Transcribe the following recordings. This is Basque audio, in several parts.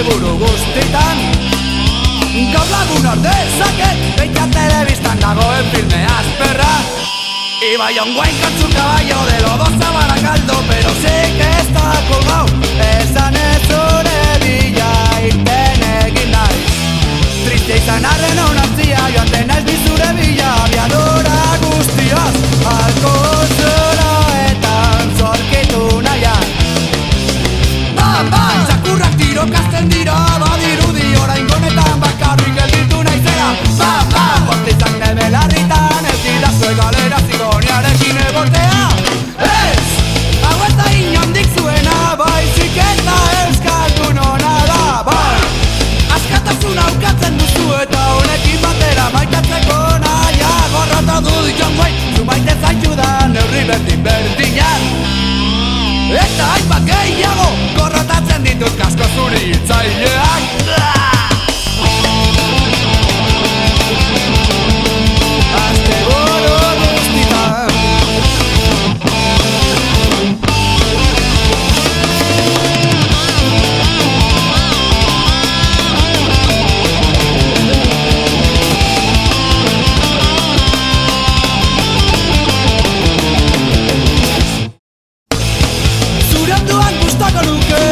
asteburu guztitan. Gaur lagun ordezaket, beita telebistan dagoen filme asperra. Iba un buen con su caballo de los dos a Baracaldo, pero sí que está colgado. Esan ez zure bila irten egin naiz. Triste izan arren onartzia, joaten naiz ni zure bila. Abiadura guztiaz, alkohol zoroetan zorkitu nahian. Txakurrak tirokazten dira, badirudi orain gonetan bakarrik gelditu naizela. Bortitzak nebelarritan, ez didazue galera zigoniarekin egotea. Ez, hau ez da inondik zuena, baizik eta euskaldun hona da, bai. Askatasuna ukatzen duzu eta honekin batera maitatzeko naia. Gorrota dut John Wayne, zu maite zaitudan neurri berdin-berdinak. Eta hainbat gehiago, gorrotatzen ditut kasko zuri hiltzaileak. Asteburu guztitan. Zure onduan gustako nuke.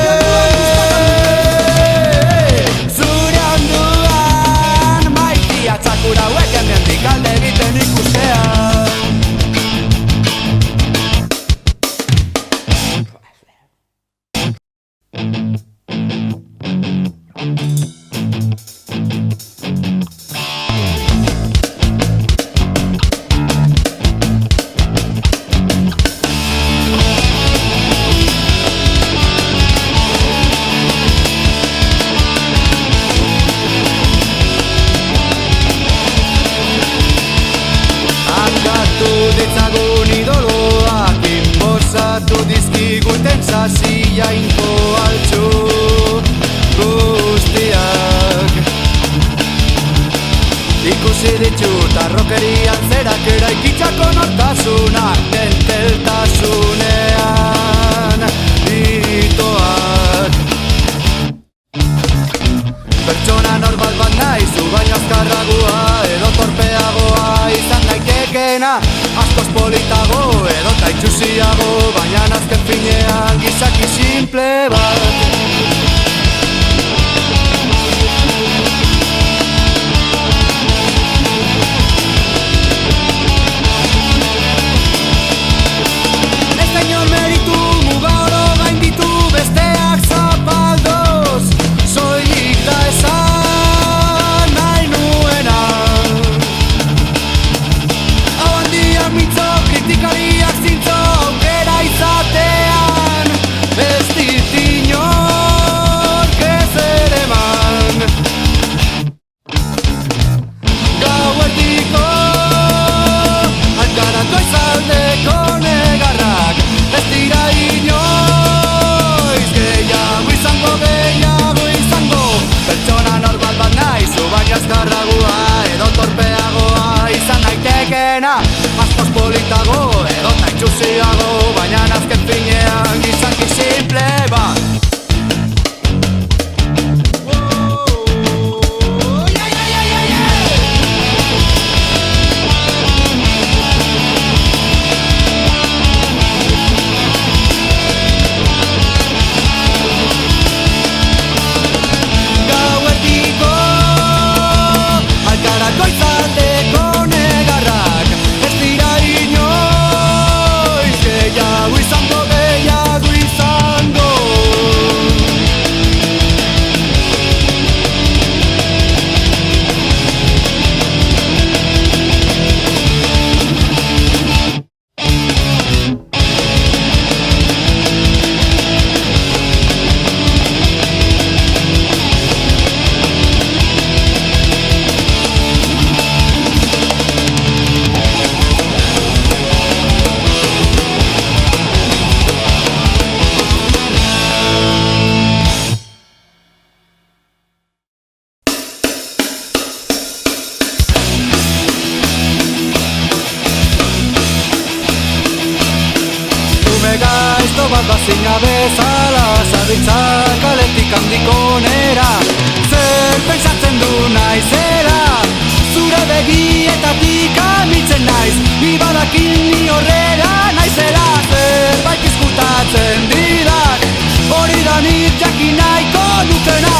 Zure onduan maitia txakura hauek hemendik alde egiten ikustea. Ditzagun idoloak inbozatu dizkiguten zaziainko altxu guztiak. Ikusi ditut arrokerian zerak eraikitzako nortasunak tenteltasunean itoak. Pertsona normal bat naizu baino azkarragoa edo torpeagoa izan daitekena. Askoz politago edo taitxusiago, baina azken finean gizaki simple bat. Ez da inor meritu muga oro gainditu besteak zapaldoz, soilik da esan nahi nuena. Hau handia mitzo, kritikariak zintzo, aukera izatean, ez dit inork ez ere eman. Gauerdiko alkarako izaldeko negarrak, ez dira inoiz gehiago izango. Pertsona normal bat naizu baina azkarragoa edo torpeagoa izan daitekena. Askoz politago edo taitxusiago, baina azken finean gizaki simple bat. Goizaldeko negarrak, ez dira inoiz gehiago izango. bat bazina bezala, zabiltzak kaletik handiko nera. ni horrela naizela zerbait izkutatzen didan, hori da nik jakin nahiko nukena.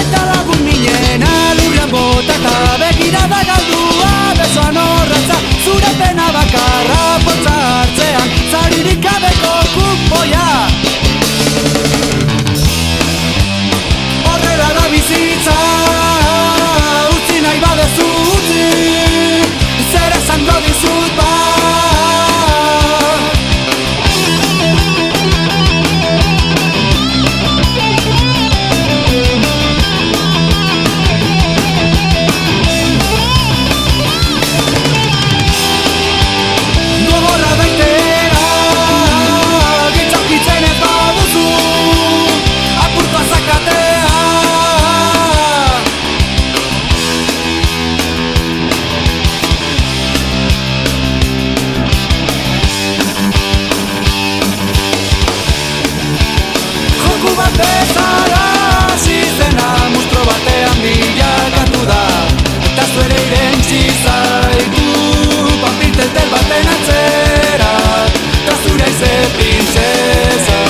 Eta lagun minen alurrean bota eta begirada galdua, besoan horratza zure pena bakarra potza hartzean, zaririk gabeko kupoia. Horrela da bizitza, utzi nahi badezu utzi, zer esango dizut ba. Gogorra daitera, gintzakitzen ez baduzu, apurtua zakatea. Joku bat bezala hasi zena, monstro batean bilakatu da, eta zuere irentzi zaitu pampirtetel baten atzera, eta zure aize princesa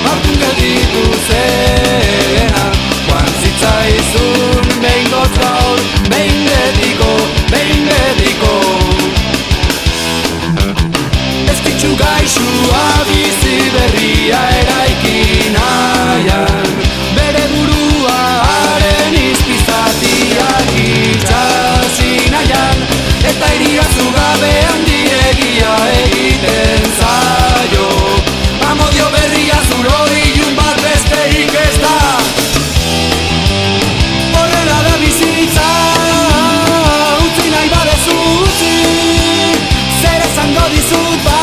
hartun gelditu zena, joan zitzaizun behingoz gaur, behin betiko, behin betiko. Ezkitzu gaixua bizi berria eraiki nahian, bere buruaren izpizatiak itxasi nahian, eta irigazu gabe handiegia egiten zaio. Amodio berria zulo ilun bat besterik ez da. Horrela da bizitza, utzi nahi badezu utzi, zer esango dizut ba.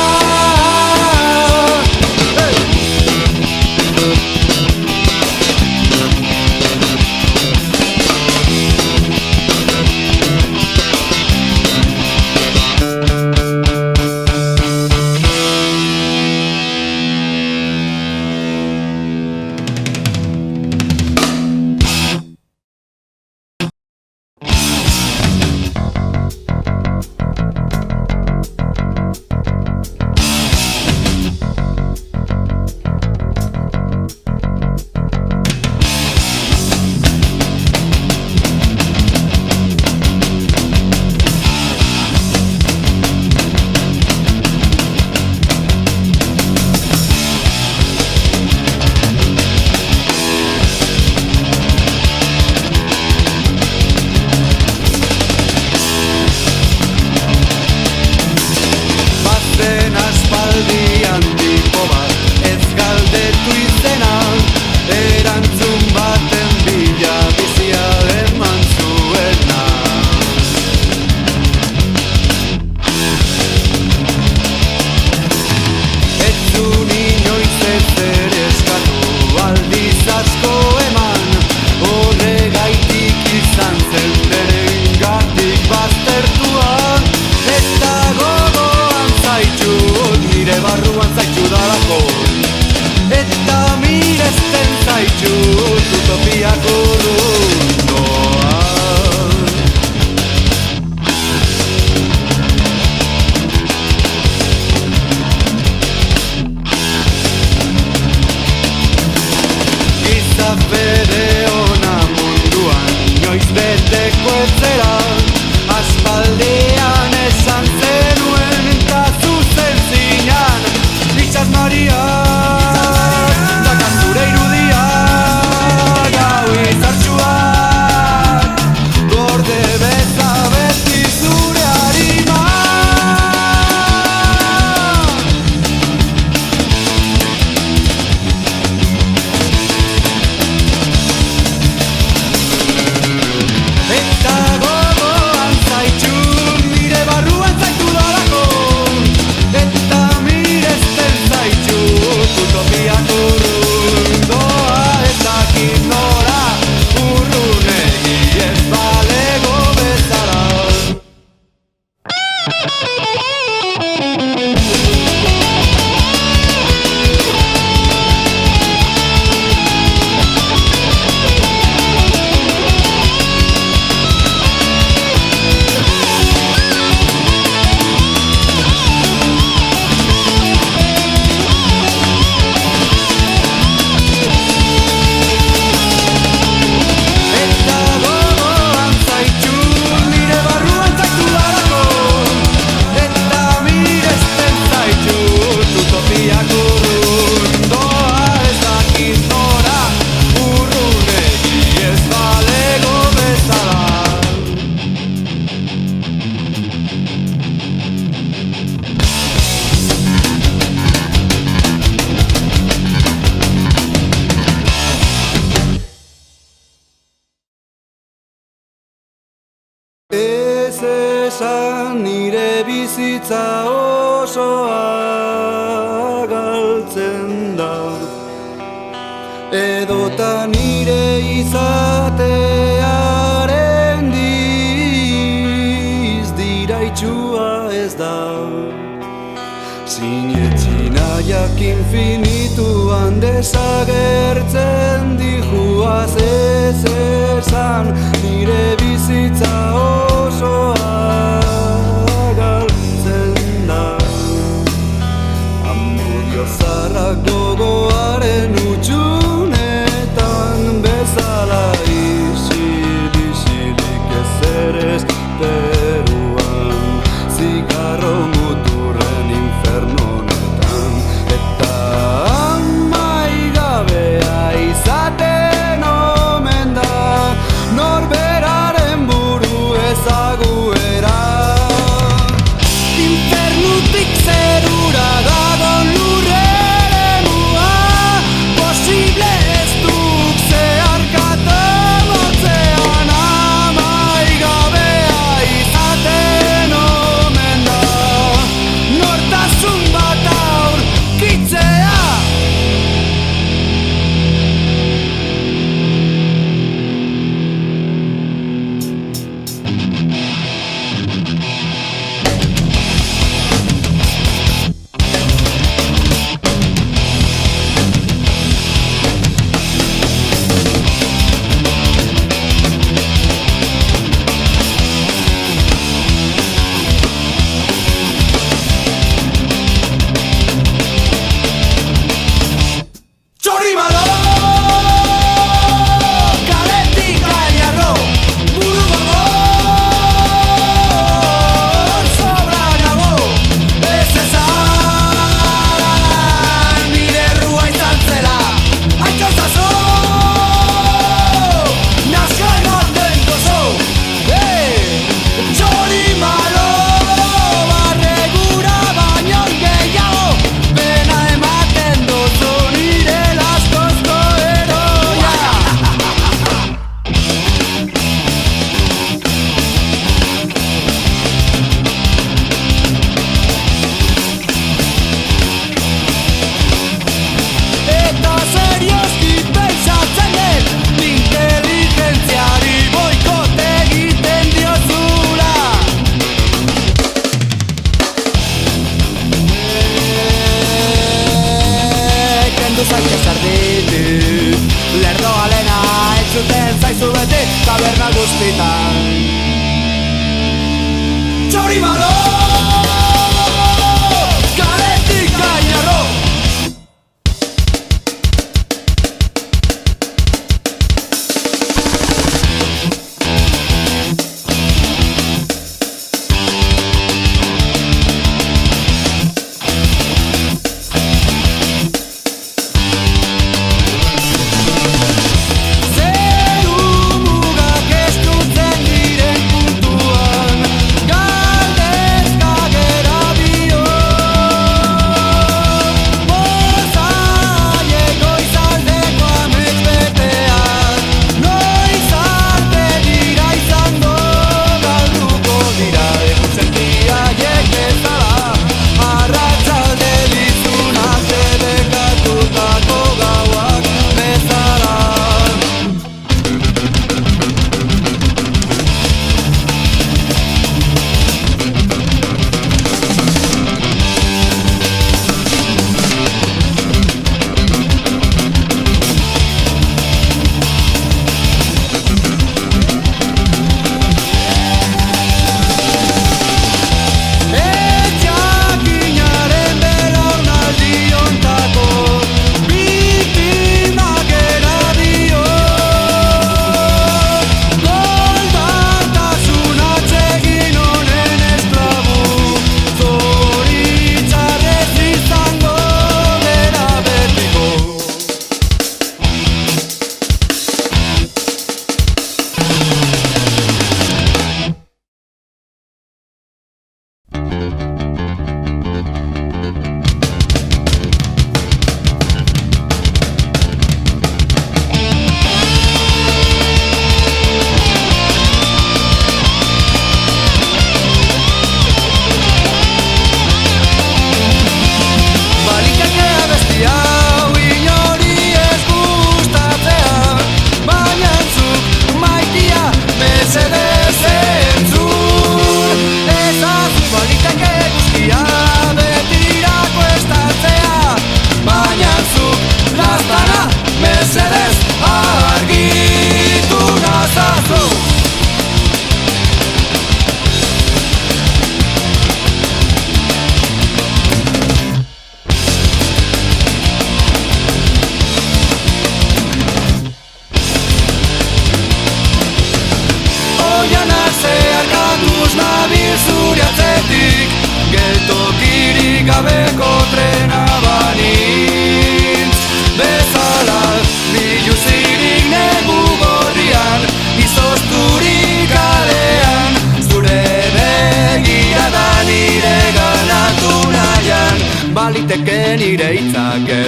Aspaldian tipo bat ez galdetu izena, erantzun baten bila bizia eman zuena. Ez zuen inoiz ezer eskatu, aldiz asko eman, horregaitik izan zen berengatik baztertua, eta gogoan zaitu, nire barruan zaitu dalako, eta miresten zaitu utopiako dundoan. Giza fede ona munduan, noiz beteko ez zera, aspaldian esan zenuen eta zuzen zinan, Itxas Maria, dakan zure irudia, gau izartxuak, gorde beza beti zure harima. Eta gogo esan nire bizitza osoa galtzen da, edota nire izatearen diraitsua ez da. Sinetsi nahiak infinituan desagertzen dijuaz ez esan nire bizitza osoa galtzen da. Amodio zarrak gogoaren utxunetan bezala isilik ezerez peruan zigarro muturren infernonetan eta amaigabea izaten omen da norberaren buru ezaguera. Infernutik zerura dagon lurreremua posible ez duk zeharkatu motzean amaigabea izaten omen da nortasun bat aurkitzea. Txorimalo! Kaletik gainarro, buru gogor sobra nago, ez ezan nire errua izan zela, aitzazazo, nazkar gaten gozo, txorimalo, barregura baino gehiago, pena ematen duzu nire eta serioski pentsatzen dut inteligentziari boikot egiten diozula. Kendu zaitez arditu, lerdoa lena entzuten zaizu beti taberna guztitan. Txorimalo! Kaletik gainarro! Zeru mugak estutzen diren puntuan galde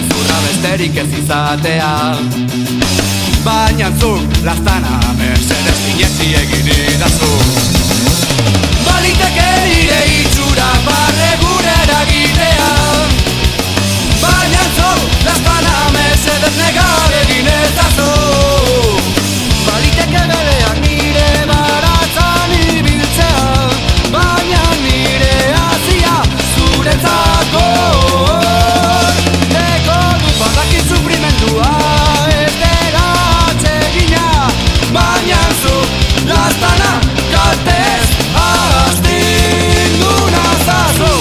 gezurra besterik ez izatea. Baina zuk lastana mesedez inetzi egin idazu. Baliteke nire itxura barre gure eragitea. Baina zuk lastana mesedez negar egin ezazu. Baliteke bereak nire baratzan ibiltzea. Baina nire hazia zuretzako. Eko dut badakit sufrimendua ez dela atsegina. Baina zu lastana kaltez astindu nazazu.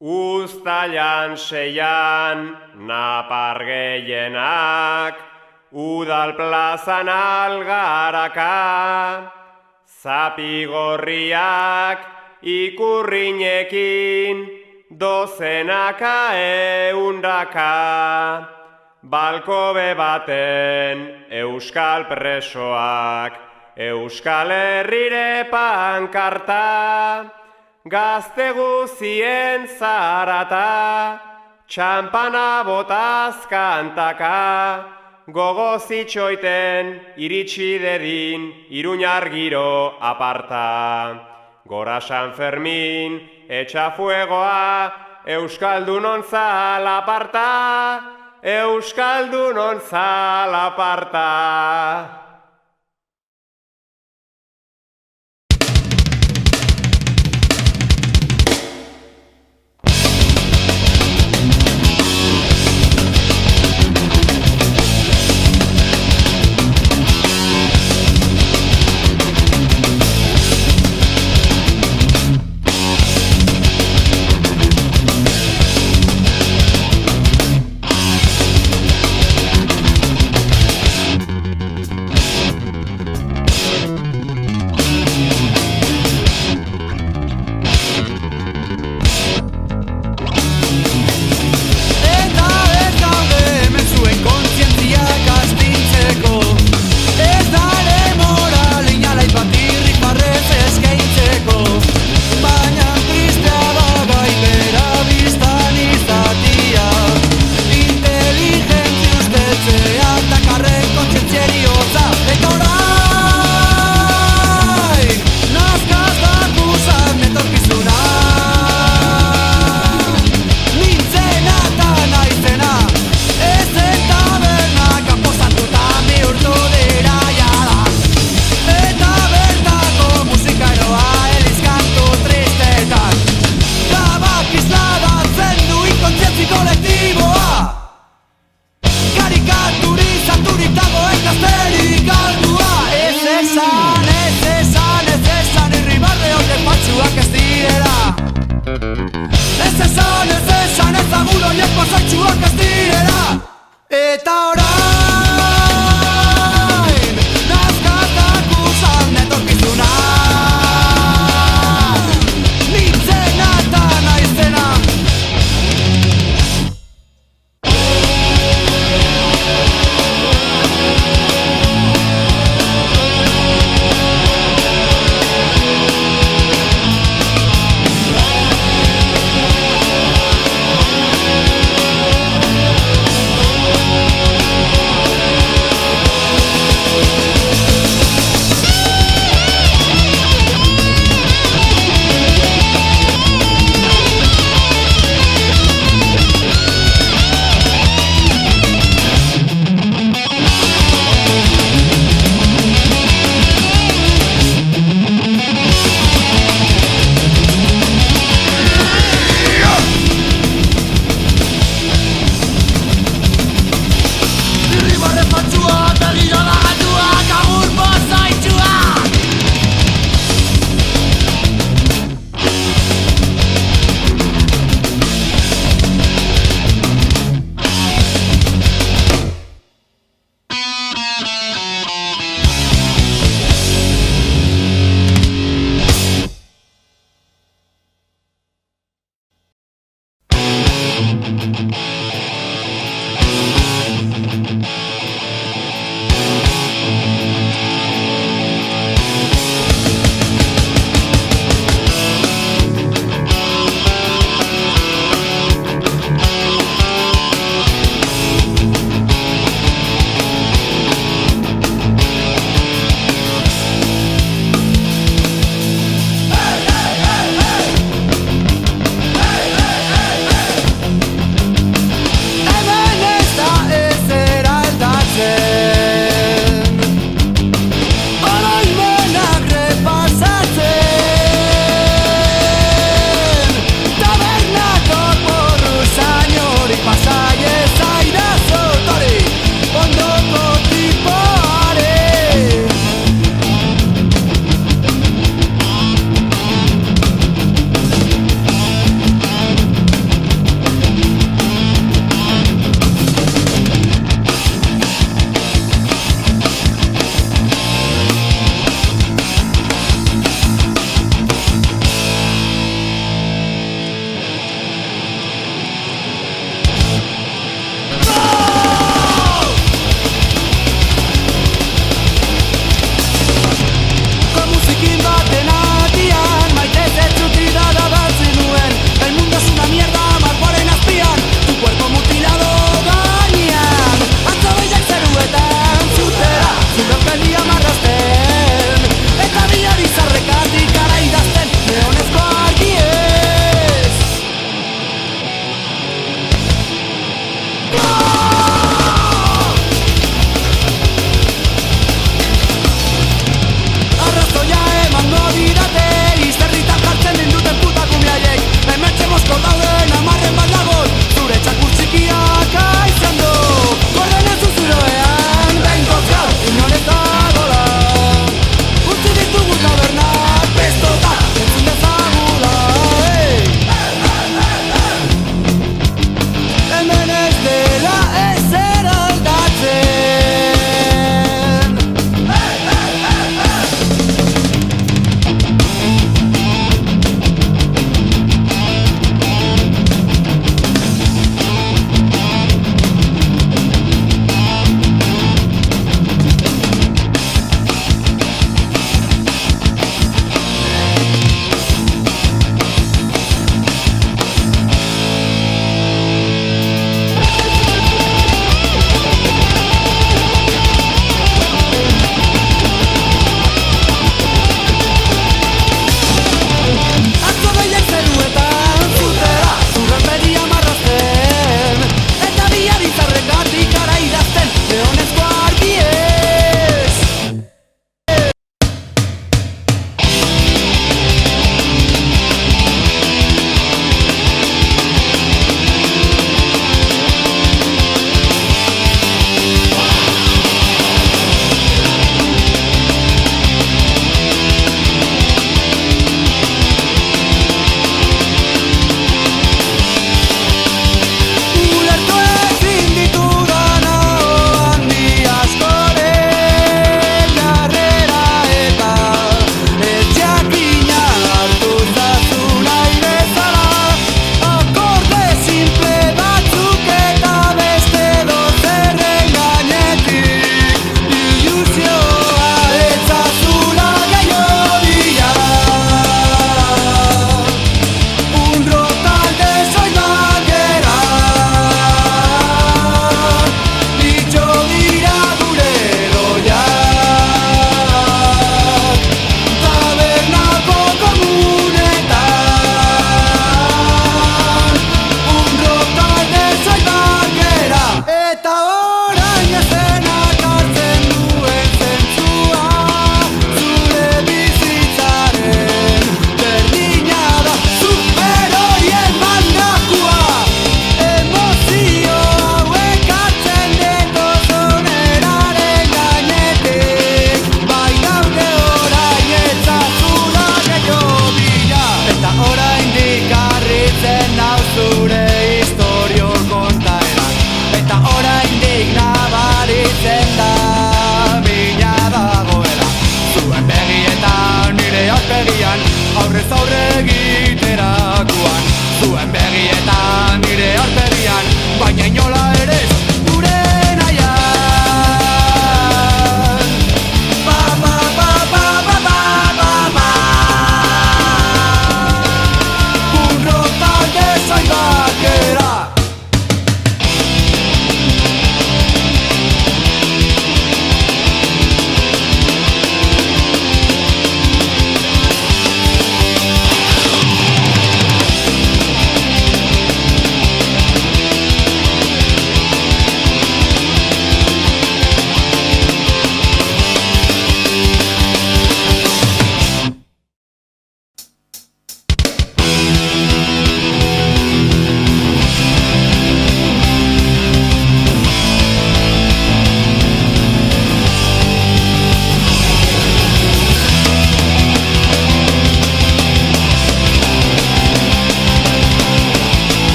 Uztailan 6 napar gehienak, udal plazan algaraka, zapigorriak ikurrinekin, dozenaka eundaka, balkobe baten euskal presoak, Euskal Herrire pankarta, gazte guzien zarata, txampana botaz kantaka, gogoz itxoiten iritsi dedin Iruñar giro aparta. Gora San Fermin, etxa fuegoa, Euskaldunon zalaparta, Euskaldunon zalaparta.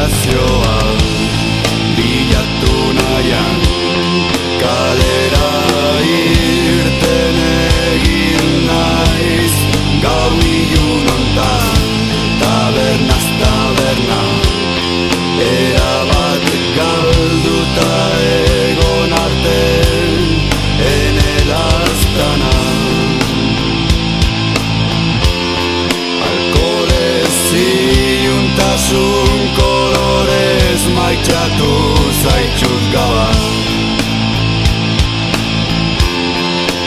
inspirazioa bilatu nahian kalera irten egin naiz gau ilun hontan tabernaz taberna erabat galduta egon arte ene lastana alkoholez iluntasun kolorez maitxatu zaitxut gaua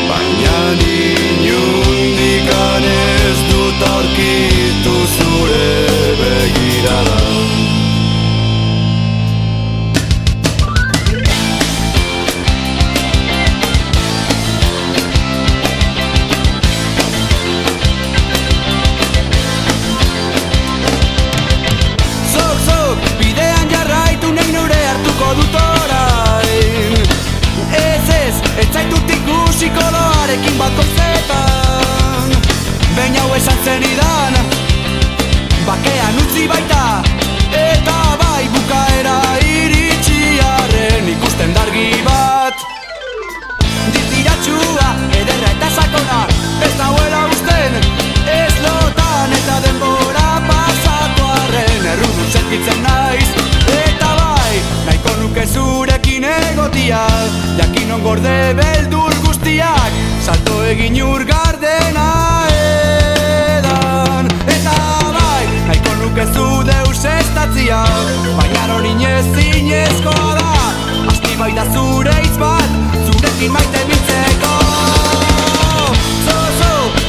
baina inundikan ez dut aurkitu zure begirada bidean jarraitu nahi nure hartuko dut orain ez zaitut ikusi koloarekin bat gozetan behin hau esan zenidan bakean utzi baita eta bai bukaera iritsiarren ikusten dargi bat ditiratxua ederra eta sakona ez dauela usten ez lotan eta denbora pasatu arren errudun sentitzen naiz eta bai nahiko nuke zurekin egotia jakin on gorde beldur guztiak salto egin ur gardena edan eta bai nahiko nuke zu deus estatzia baina hori ezinezkoa da asti baita zure hitz bat zurekin maite biltzeko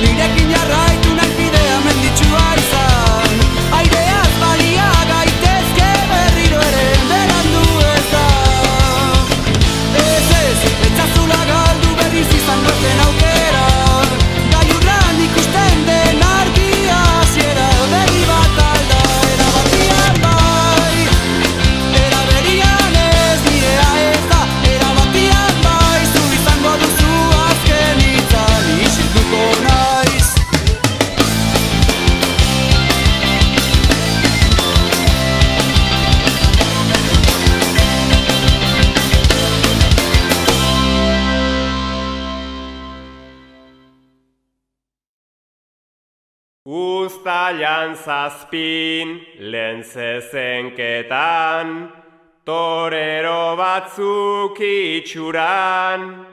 nirekin jarraitu nahi bidea menditsua izan aireaz balia gaitezke berriro ere berandu ez da ez etzazula galdu berriz izango zen aukera gailurran ikusten den argia hasiera begi bat alda erabatian bai eraberian ez nirea ez da erabatian bai zu izango duzu azken hitzan isilduko naiz Uztailan zazpin, lehen zezenketan, torero batzuk itxuran,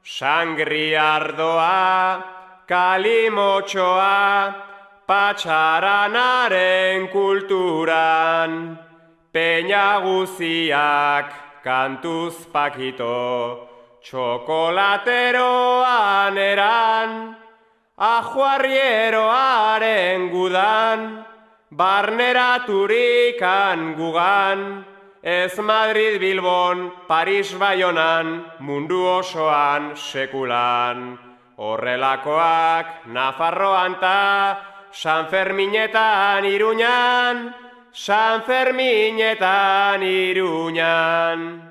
sangri ardoa, kalimotxoa, patxaranaren kulturan, peña guziak kantuz pakito, txokolateroan eran, ajuarrieroaren gudan, barneraturikan gugan, ez Madrid Bilbon, Paris Baionan, mundu osoan sekulan. Horrelakoak Nafarroan ta San Ferminetan Iruñan, San Ferminetan Iruñan.